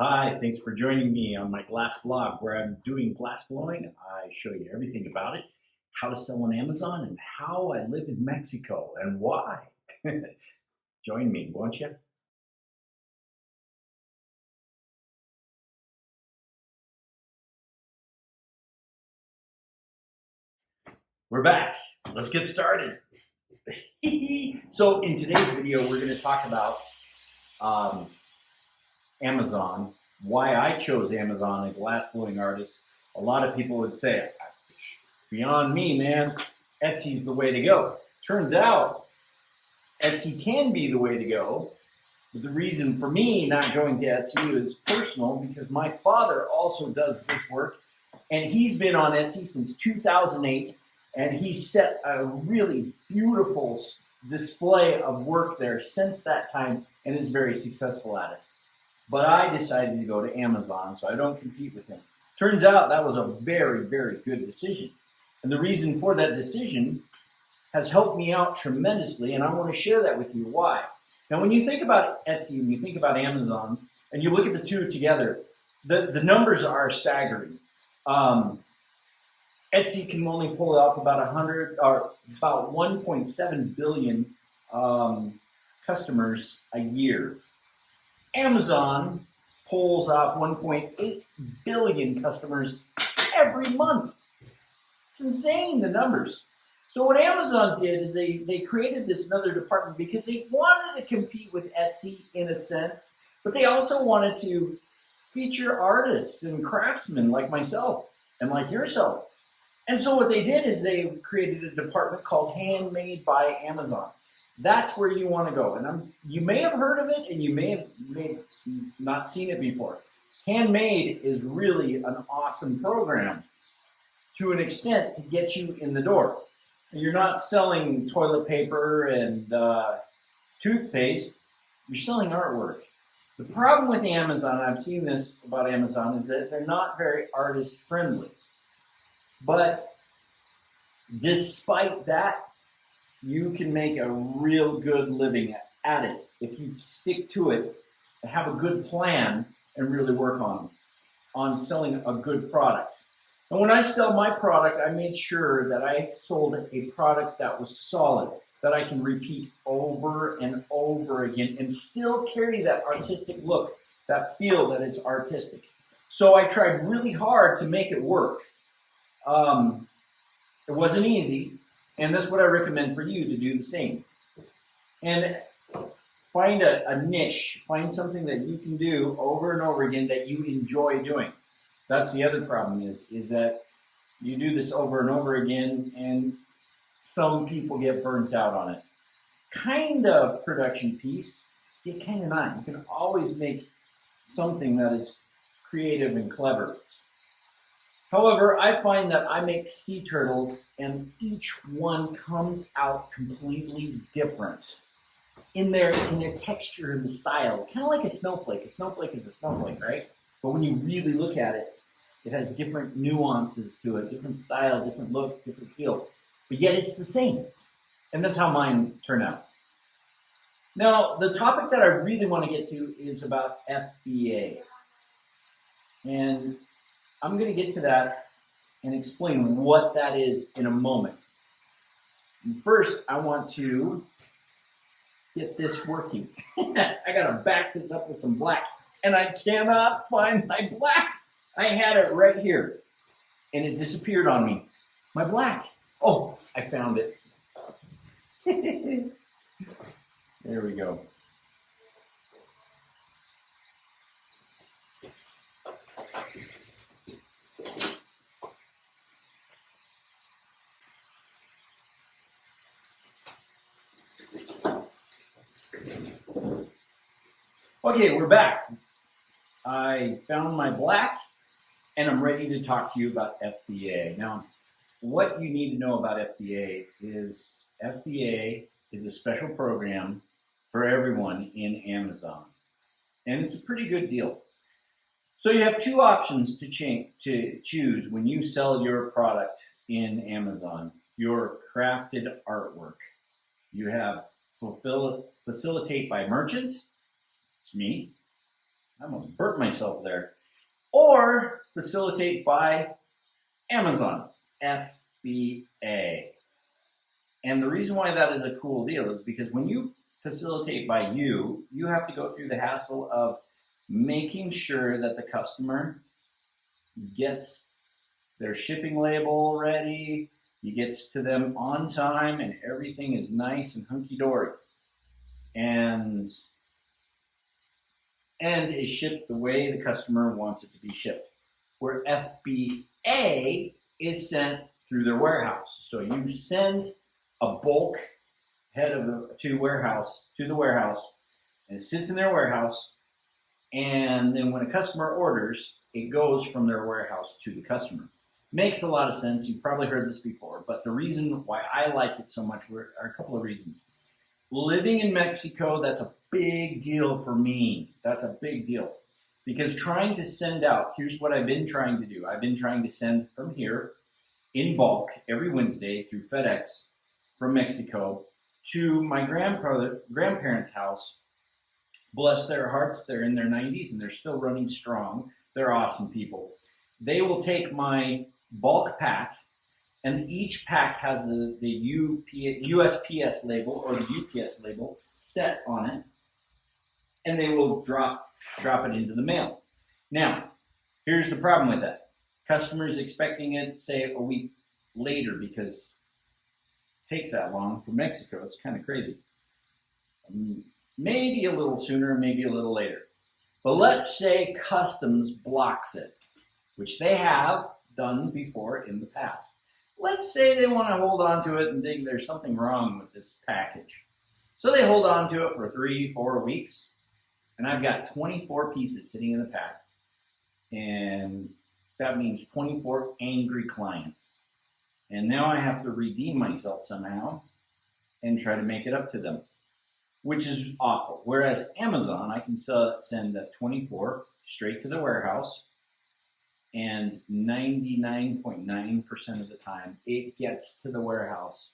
Hi, thanks for joining me on my glass vlog where I'm doing glass blowing. I show you everything about it, how to sell on Amazon, and how I live in Mexico and why. Join me, won't you? We're back. Let's get started. So in today's video, we're going to talk about um, Amazon, why I chose Amazon, a glass blowing artist. A lot of people would say, beyond me, man, Etsy's the way to go. Turns out Etsy can be the way to go. But the reason for me not going to Etsy is personal because my father also does this work and he's been on Etsy since 2008 and he's set a really beautiful display of work there since that time and is very successful at it. But I decided to go to Amazon so I don't compete with him. Turns out that was a very, very good decision. And the reason for that decision has helped me out tremendously, and I want to share that with you. Why? Now, when you think about Etsy and you think about Amazon, and you look at the two together, the numbers are staggering. Etsy can only pull off about 1.7 billion customers a year. Amazon pulls off 1.8 billion customers every month. It's insane, the numbers. So what Amazon did is they created this another department because they wanted to compete with Etsy in a sense, but they also wanted to feature artists and craftsmen like myself and like yourself. And so what they did is they created a department called Handmade by Amazon. That's where you want to go. And you may have heard of it and you may have not seen it before. Handmade is really an awesome program to an extent to get you in the door. You're not selling toilet paper and toothpaste, you're selling artwork. The problem with Amazon, I've seen this about Amazon, is that they're not very artist friendly. But despite that, you can make a real good living at it if you stick to it and have a good plan and really work on selling a good product. And when I sell my product, I made sure that I sold a product that was solid, that I can repeat over and over again and still carry that artistic look, that feel that it's artistic. So I tried really hard to make it work. It wasn't easy, and that's what I recommend for you to do the same. And find a niche, find something that you can do over and over again that you enjoy doing. That's the other problem is that you do this over and over again and some people get burnt out on it. Kind of production piece, yet kind of not. You can always make something that is creative and clever. However, I find that I make sea turtles and each one comes out completely different in their texture and the style, kind of like a snowflake. A snowflake is a snowflake, right? But when you really look at it, it has different nuances to it, different style, different look, different feel. But yet it's the same. And that's how mine turn out. Now, the topic that I really want to get to is about FBA. And I'm going to get to that and explain what that is in a moment. And first, I want to get this working. I got to back this up with some black. And I cannot find my black. I had it right here, and it disappeared on me. My black. Oh, I found it. There we go. Okay, we're back. I found my black. And I'm ready to talk to you about FBA. Now, what you need to know about FBA is a special program for everyone in Amazon. And it's a pretty good deal. So you have two options to choose when you sell your product in Amazon. Your crafted artwork. You have facilitate by merchant, it's me. I almost burnt myself there. Or facilitate by Amazon, FBA. And the reason why that is a cool deal is because when you facilitate by you have to go through the hassle of making sure that the customer gets their shipping label ready, it gets to them on time, and everything is nice and hunky-dory. And is shipped the way the customer wants it to be shipped. Where FBA is sent through their warehouse. So you send a bulk head to the warehouse, and it sits in their warehouse. And then when a customer orders, it goes from their warehouse to the customer. Makes a lot of sense. You've probably heard this before, but the reason why I like it so much are a couple of reasons. Living in Mexico, that's a big deal for me. That's a big deal. Because trying to send out, here's what I've been trying to do. I've been trying to send from here in bulk every Wednesday through FedEx from Mexico to my grandparents' house. Bless their hearts, they're in their 90s and they're still running strong. They're awesome people. They will take my bulk pack, and each pack has the USPS label or the UPS label set on it, and they will drop it into the mail. Now, here's the problem with that. Customers expecting it, say, a week later because it takes that long from Mexico. It's kind of crazy. Maybe a little sooner, maybe a little later. But let's say customs blocks it, which they have done before in the past. Let's say they want to hold on to it and think there's something wrong with this package. So they hold on to it for 3-4 weeks, and I've got 24 pieces sitting in the pack. And that means 24 angry clients. And now I have to redeem myself somehow and try to make it up to them, which is awful. Whereas Amazon, I can send that 24 straight to the warehouse, and 99.9% of the time, it gets to the warehouse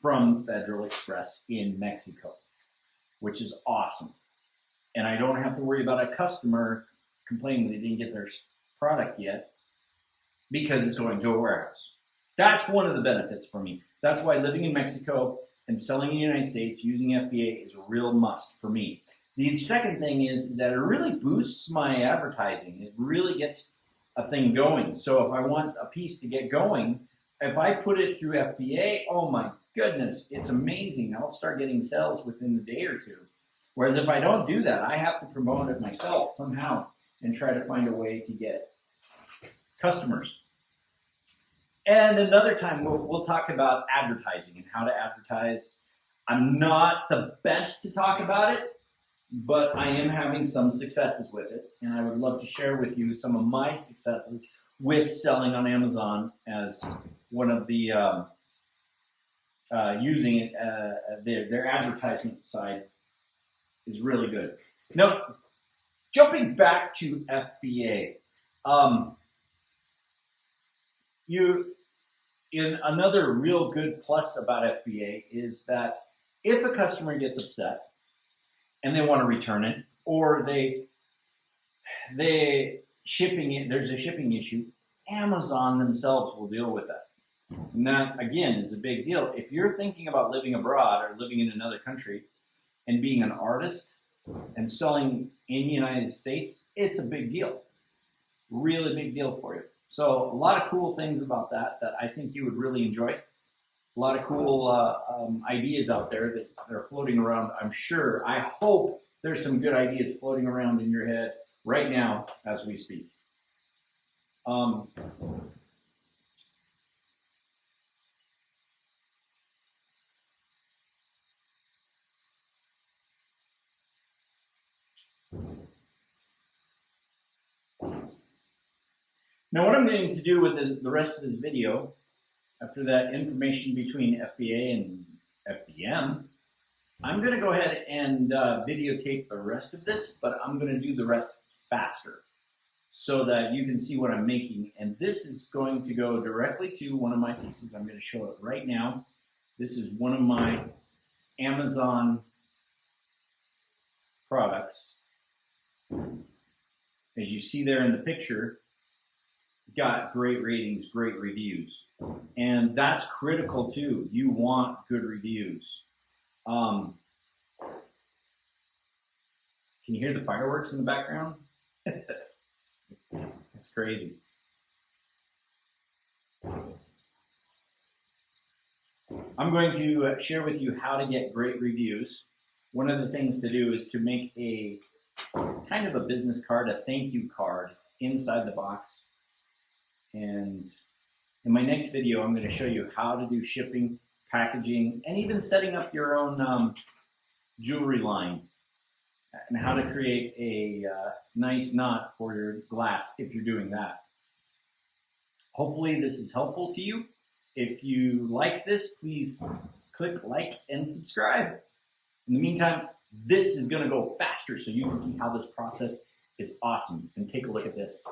from Federal Express in Mexico, which is awesome. And I don't have to worry about a customer complaining they didn't get their product yet because it's going to a warehouse. That's one of the benefits for me. That's why living in Mexico and selling in the United States using FBA is a real must for me. The second thing is that it really boosts my advertising. It really gets a thing going. So if I want a piece to get going, if I put it through FBA, oh my goodness, it's amazing. I'll start getting sales within a day or two. Whereas if I don't do that, I have to promote it myself somehow and try to find a way to get customers. And another time we'll talk about advertising and how to advertise. I'm not the best to talk about it, but I am having some successes with it. And I would love to share with you some of my successes with selling on Amazon as one of the using it. Their advertising side is really good. Now, jumping back to FBA, another real good plus about FBA is that if a customer gets upset and they want to return it, or there's a shipping issue, Amazon themselves will deal with that. And that, again, is a big deal. If you're thinking about living abroad or living in another country and being an artist and selling in the United States, it's a big deal. Really big deal for you. So a lot of cool things about that I think you would really enjoy. A lot of cool ideas out there that are floating around. I'm sure, I hope there's some good ideas floating around in your head right now as we speak. Now what I'm going to do with the rest of this video, after that information between FBA and FBM, I'm going to go ahead and videotape the rest of this, but I'm going to do the rest faster so that you can see what I'm making. And this is going to go directly to one of my pieces. I'm going to show it right now. This is one of my Amazon products. as you see there in the picture, got great ratings, great reviews. And that's critical too. You want good reviews. Can you hear the fireworks in the background? That's crazy. I'm going to share with you how to get great reviews. One of the things to do is to make a kind of a business card, a thank you card inside the box. And in my next video, I'm going to show you how to do shipping, packaging, and even setting up your own jewelry line, and how to create a nice knot for your glass if you're doing that. Hopefully this is helpful to you. If you like this, please click like and subscribe. In the meantime, this is going to go faster so you can see how this process is awesome. And take a look at this.